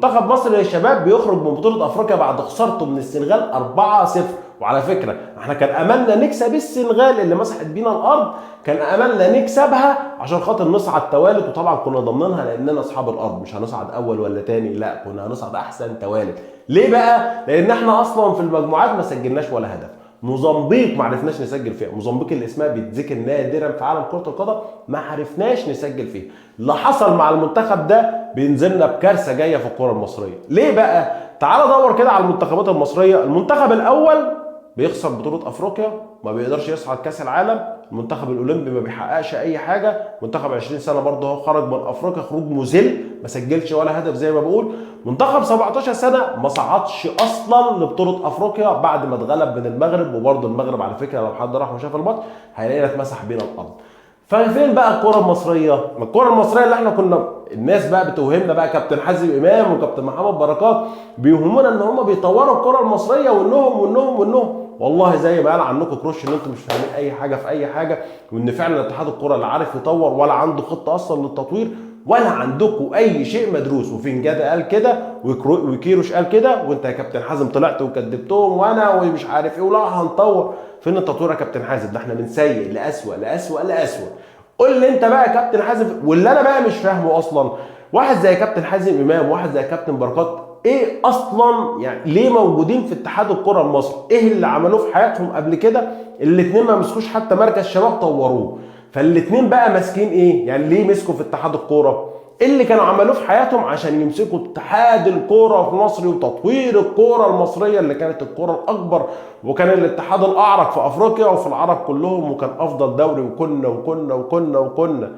منتخب مصر للشباب بيخرج من بطوله افريقيا بعد خسارته من السنغال 4-0. وعلى فكره احنا كان املنا نكسب السنغال اللي مسحت بينا الارض، كان املنا نكسبها عشان خاطر نصعد توالد، وطبعا كنا ضامنينها لاننا اصحاب الارض، مش هنصعد اول ولا تاني، لا كنا هنصعد احسن توالد. ليه بقى؟ لان احنا اصلا في المجموعات ما سجلناش ولا هدف. موزمبيق ما عرفناش نسجل فيها، موزمبيق اللي اسمها بيتذكر نادرا في عالم كره القدم ما عرفناش نسجل فيها. اللي حصل مع المنتخب ده بينزلنا بكارثه جايه في الكره المصريه. ليه بقى؟ تعال دور كده على المنتخبات المصريه. المنتخب الاول بيخسر بطوله افريقيا، ما بيقدرش يصعد كاس العالم، المنتخب الاولمبي ما بيحققش اي حاجه، منتخب 20 سنه برضه هو خرج من افريقيا خروج مذل، ما سجلش ولا هدف زي ما بقول. منتخب 17 سنه ما صعدش اصلا لبطوله افريقيا بعد ما اتغلب من المغرب، وبرضه المغرب على فكره لو حد راح وشاف الماتش هيلاقينا اتمسح بينا الارض. ففين بقى الكره المصريه؟ ما الكره المصريه اللي احنا كنا الناس بقى بتوهمنا بقى كابتن حازم امام وكابتن محمد بركات بيوهمونا ان هم بيطوروا الكره المصريه وانهم والله زي ما قال عنكم كروش ان انتم مش فاهمين اي حاجه في اي حاجه، وان فعلا اتحاد الكره لا عارف يطور ولا عنده خطه اصلا للتطوير ولا عندكم اي شيء مدروس. وفنجاده قال كده وكيروش قال كده، وانت يا كابتن حازم طلعت وكدبتهم وانا ومش عارف ايه ولا هنطور. فين التطوير يا كابتن حازم؟ ده احنا من سيء لاسوء لاسوء لاسوء. قول لي انت بقى يا كابتن حازم، واللي انا بقى مش فاهمه اصلا، واحد زي كابتن حازم امام وواحد زي كابتن بركات ايه اصلا يعني ليه موجودين في اتحاد الكره المصري؟ ايه اللي عملوه في حياتهم قبل كده؟ الاثنين ما مسكوش حتى مركز شباب طوروه. فالاثنين بقى ماسكين ايه؟ يعني ليه مسكوا في اتحاد الكوره؟ ايه اللي كانوا عملوه في حياتهم عشان يمسكوا اتحاد الكوره في مصر وتطوير الكوره المصريه اللي كانت الكوره الاكبر، وكان الاتحاد الاعرق في افريقيا وفي العرب كلهم، وكان افضل دوري، وكنا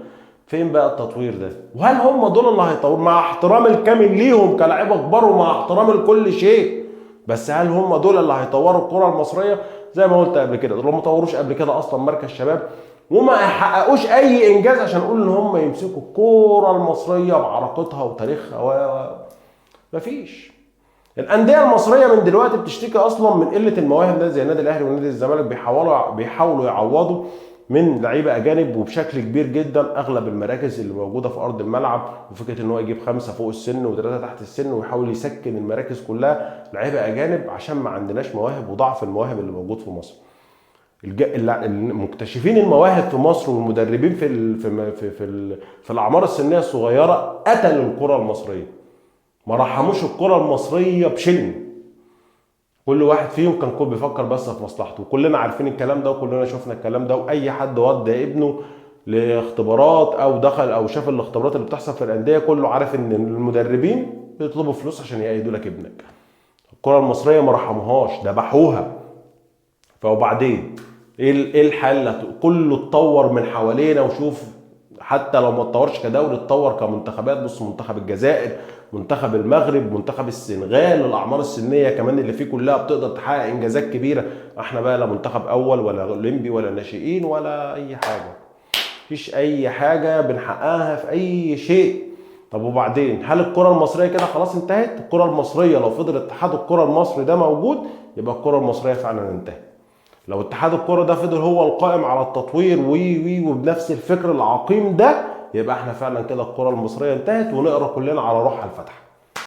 فين بقى التطوير ده؟ وهل هم دول اللي هيطوروا؟ مع احترام الكامل ليهم كلاعيبه كبار ومع احترام لكل شيء، بس هل هم دول اللي هيطوروا الكره المصريه؟ زي ما قلت قبل كده، دول ما طوروش قبل كده اصلا مركز شباب، وما حققوش اي انجاز عشان نقول ان هم يمسكوا الكوره المصريه بعراقتها وتاريخها مفيش. الانديه المصريه من دلوقتي بتشتكي اصلا من قله المواهب، ده زي النادي الاهلي ونادي الزمالك بيحاولوا يعوضوا من لعيبه اجانب وبشكل كبير جدا اغلب المراكز اللي موجوده في ارض الملعب، وفكره ان هو يجيب 5 فوق السن و3 تحت السن ويحاول يسكن المراكز كلها لعيبه اجانب عشان ما عندناش مواهب وضعف المواهب اللي موجود في مصر. المكتشفين المواهب في مصر والمدربين في الاعمار السنيه الصغيره قتلوا الكره المصريه، ما رحموش الكره المصريه بشلن. كل واحد فيهم كان بيفكر بس في مصلحته، وكلنا عارفين الكلام ده وكلنا شفنا الكلام ده، واي حد ودى ابنه لاختبارات او دخل او شاف الاختبارات اللي بتحصل في الانديه كله عارف ان المدربين بيطلبوا فلوس عشان يأيدوا لك ابنك. الكره المصريه ما رحموهاش، ذبحوها. فوبعدين ايه الحل؟ كله اتطور من حوالينا، وشوف حتى لو ما اتطورش كدوري اتطور كمنتخبات. بص منتخب الجزائر، منتخب المغرب، منتخب السنغال، الاعمار السنيه كمان اللي فيه كلها بتقدر تحقق انجازات كبيره. احنا بقى لا منتخب اول ولا اولمبي ولا ناشئين ولا اي حاجه، مفيش اي حاجه بنحققها في اي شيء. طب وبعدين هل الكره المصريه كده خلاص انتهت؟ الكره المصريه لو فضل اتحاد الكره المصري ده موجود يبقى الكره المصريه فعلا انتهت. لو اتحاد الكره ده فضل هو القائم على التطوير وبنفس الفكر العقيم ده، يبقى احنا فعلا كده الكره المصريه انتهت، ونقرا كلنا على روحها الفتح.